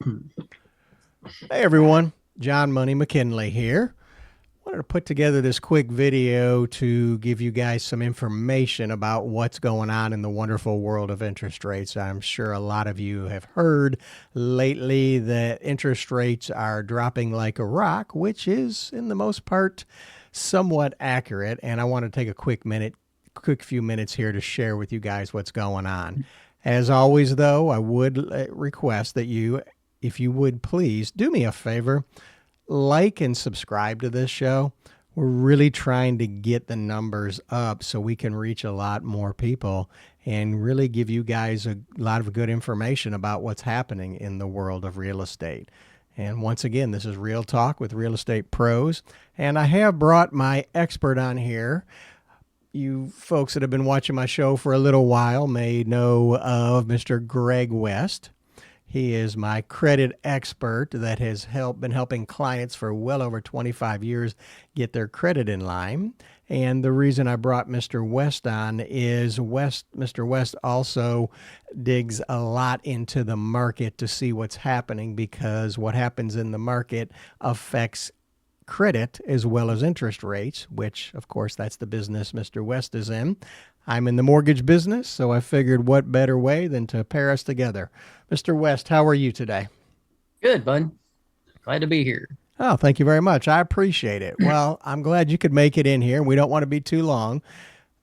Hey everyone, John Money McKinley here. Wanted to put together this quick video to give you guys some information about what's going on in the wonderful world of interest rates. I'm sure a lot of you have heard lately that interest rates are dropping like a rock, which is, in the most part, somewhat accurate. And I want to take a quick few minutes here to share with you guys what's going on. As always, though, I would request that you, if you would please do me a favor, like and subscribe to this show. We're really trying to get the numbers up so we can reach a lot more people and really give you guys a lot of good information about what's happening in the world of real estate. And once again, this is Real Talk with Real Estate Pros. And I have brought my expert on here. You folks that have been watching my show for a little while may know of Mr. Greg West. He is my credit expert that has been helping clients for well over 25 years get their credit in line. And the reason I brought Mr. West on is Mr. West also digs a lot into the market to see what's happening, because what happens in the market affects credit as well as interest rates, which, of course, that's the business Mr. West is in. I'm in the mortgage business, so I figured what better way than to pair us together. Mr. West, how are you today? Good, bud. Glad to be here. Oh, thank you very much. I appreciate it. Well, I'm glad you could make it in here. We don't want to be too long,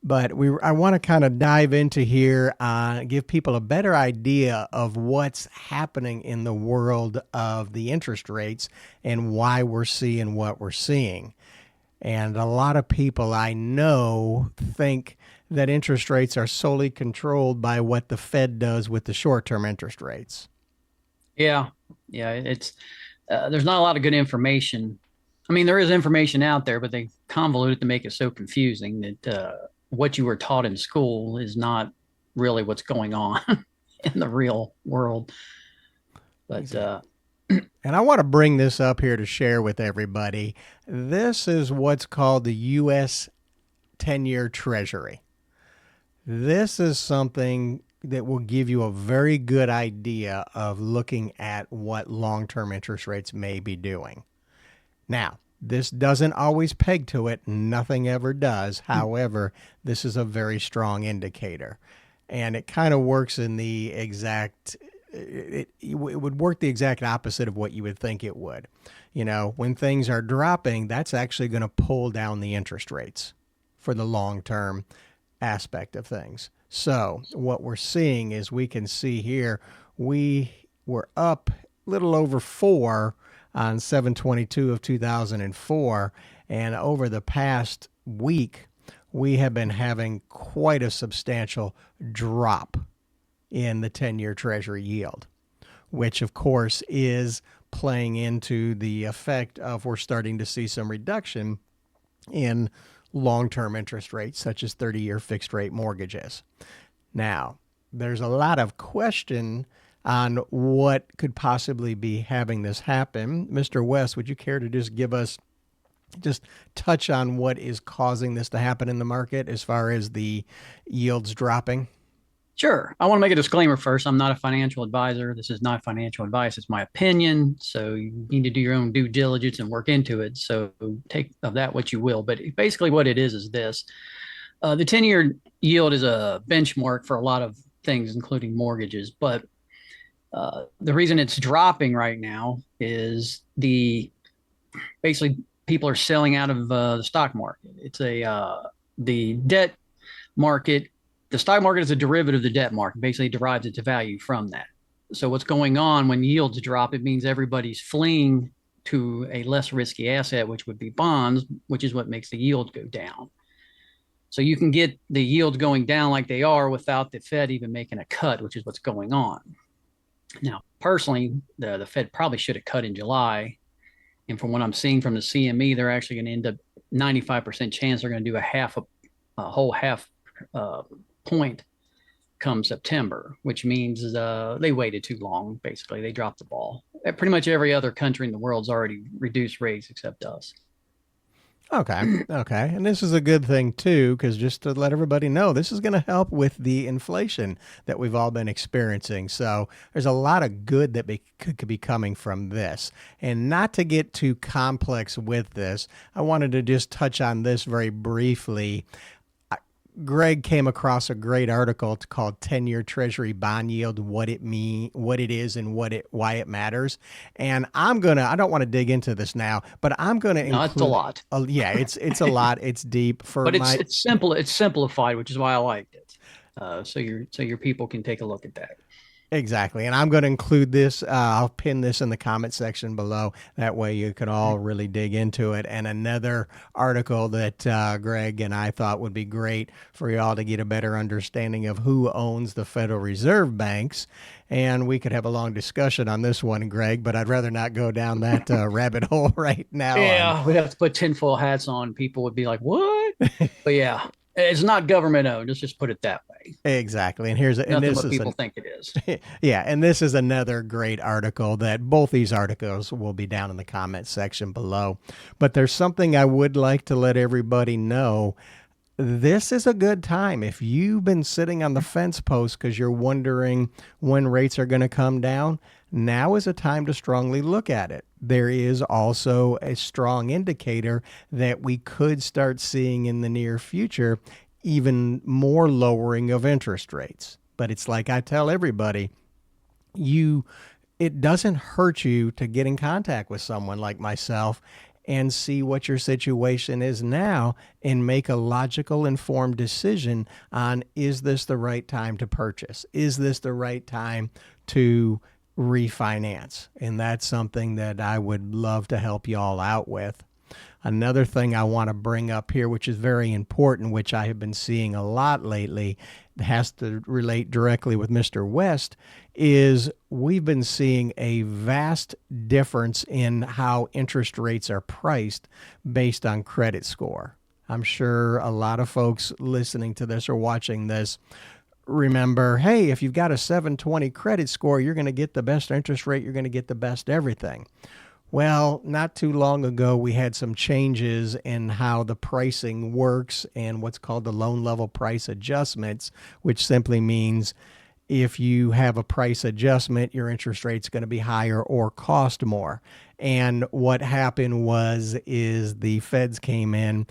but I want to kind of dive into here, give people a better idea of what's happening in the world of the interest rates and why we're seeing what we're seeing. And a lot of people I know think that interest rates are solely controlled by what the Fed does with the short-term interest rates. Yeah, yeah. It's there's not a lot of good information. I mean, there is information out there, but they convolute it to make it so confusing that what you were taught in school is not really what's going on in the real world. But Exactly. And I want to bring this up here to share with everybody. This is what's called the U.S. 10-year Treasury. This is something that will give you a very good idea of looking at what long-term interest rates may be doing. Now, this doesn't always peg to it. Nothing ever does. However, this is a very strong indicator. And it kind of works in the exact, it would work the exact opposite of what you would think it would. You know, when things are dropping, that's actually going to pull down the interest rates for the long term aspect of things. So what we're seeing is, we can see here, we were up a little over 4 on 7/22 of 2004, and over the past week we have been having quite a substantial drop in the 10-year Treasury yield, which of course is playing into the effect of, we're starting to see some reduction in long-term interest rates, such as 30-year fixed rate mortgages. Now, there's a lot of question on what could possibly be having this happen. Mr. West, would you care to just touch on what is causing this to happen in the market as far as the yields dropping? sure, I want to make a disclaimer first. I'm not a financial advisor. This is not financial advice. It's my opinion. So you need to do your own due diligence and work into it. So take of that what you will. But basically, what it is this: the 10-year yield is a benchmark for a lot of things, including mortgages. But the reason it's dropping right now is the basically people are selling out of the stock market. It's the debt market. The stock market is a derivative of the debt market, basically derives its value from that. So what's going on when yields drop? It means everybody's fleeing to a less risky asset, which would be bonds, which is what makes the yield go down. So you can get the yields going down like they are without the Fed even making a cut, which is what's going on. Now, personally, the Fed probably should have cut in July. And from what I'm seeing from the CME, they're actually going to end up 95% chance they're going to do a whole half uh, point come September, which means they waited too long. Basically, they dropped the ball. Pretty much every other country in the world's already reduced rates except us. Okay. Okay. And this is a good thing too, because just to let everybody know, this is going to help with the inflation that we've all been experiencing. So there's a lot of good that could be coming from this. And not to get too complex with this, I wanted to just touch on this very briefly. Greg came across a great article called 10-year Treasury bond yield, what it is and why it matters. And I don't want to dig into this now, but I'm going to No, include it's a lot. yeah, it's a lot. It's deep for But my it's simple. It's simplified, which is why I liked it. So your people can take a look at that. Exactly. And I'm going to include this. I'll pin this in the comment section below. That way you can all really dig into it. And another article that Greg and I thought would be great for y'all to get a better understanding of who owns the Federal Reserve banks. And we could have a long discussion on this one, Greg, but I'd rather not go down that rabbit hole right now. Yeah, we'd have to put tinfoil hats on. People would be like, "What?" But yeah, it's not government owned. Let's just put it that way. Exactly. And here's Nothing what people think it is. Yeah, and this is another great article that both these articles will be down in the comment section below. But there's something I would like to let everybody know. This is a good time. If you've been sitting on the fence post because you're wondering when rates are going to come down, now is a time to strongly look at it. There is also a strong indicator that we could start seeing in the near future even more lowering of interest rates. But it's like I tell everybody, it doesn't hurt you to get in contact with someone like myself and see what your situation is now and make a logical, informed decision on, is this the right time to purchase? Is this the right time to refinance? And that's something that I would love to help y'all out with. Another thing I want to bring up here, which is very important, which I have been seeing a lot lately, has to relate directly with Mr. West, is we've been seeing a vast difference in how interest rates are priced based on credit score. I'm sure a lot of folks listening to this or watching this remember, hey, if you've got a 720 credit score, you're going to get the best interest rate, you're going to get the best everything. Well, not too long ago, we had some changes in how the pricing works and what's called the loan level price adjustments, which simply means if you have a price adjustment, your interest rate's going to be higher or cost more. And what happened is the feds came in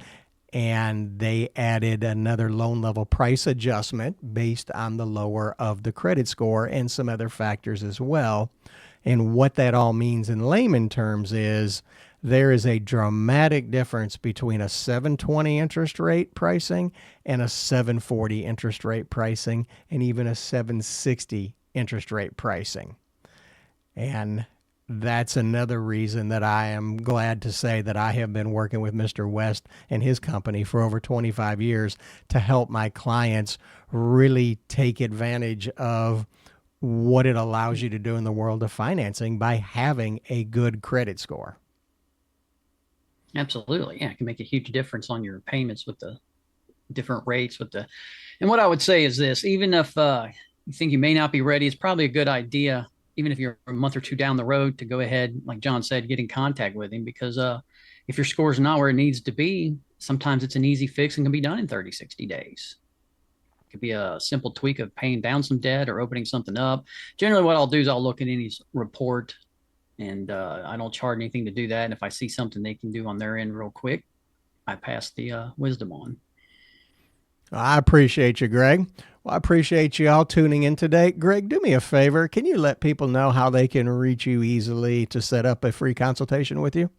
and they added another loan level price adjustment based on the lower of the credit score and some other factors as well. And what that all means in layman terms is there is a dramatic difference between a 720 interest rate pricing and a 740 interest rate pricing and even a 760 interest rate pricing. And that's another reason that I am glad to say that I have been working with Mr. West and his company for over 25 years to help my clients really take advantage of what it allows you to do in the world of financing by having a good credit score. Absolutely. Yeah, it can make a huge difference on your payments with the different rates and what I would say is this, even if you think you may not be ready, it's probably a good idea, even if you're a month or two down the road, to go ahead, like John said, get in contact with him, because if your score is not where it needs to be, sometimes it's an easy fix and can be done in 30, 60 days. Could be a simple tweak of paying down some debt or opening something up. Generally, what I'll do is I'll look at any report, and I don't charge anything to do that. And if I see something they can do on their end real quick, I pass the wisdom on. I appreciate you, Greg. Well, I appreciate you all tuning in today. Greg, do me a favor. Can you let people know how they can reach you easily to set up a free consultation with you?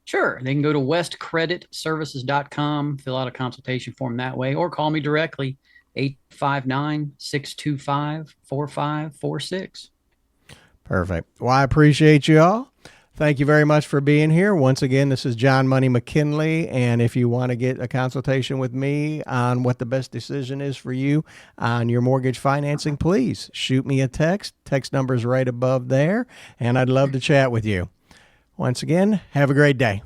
Sure. They can go to westcreditservices.com, fill out a consultation form that way, or call me directly, 859-625-4546. Perfect. Well, I appreciate you all. Thank you very much for being here. Once again, this is John Money McKinley, and if you want to get a consultation with me on what the best decision is for you on your mortgage financing, please shoot me a text. Text number is right above there, and I'd love to chat with you. Once again, have a great day.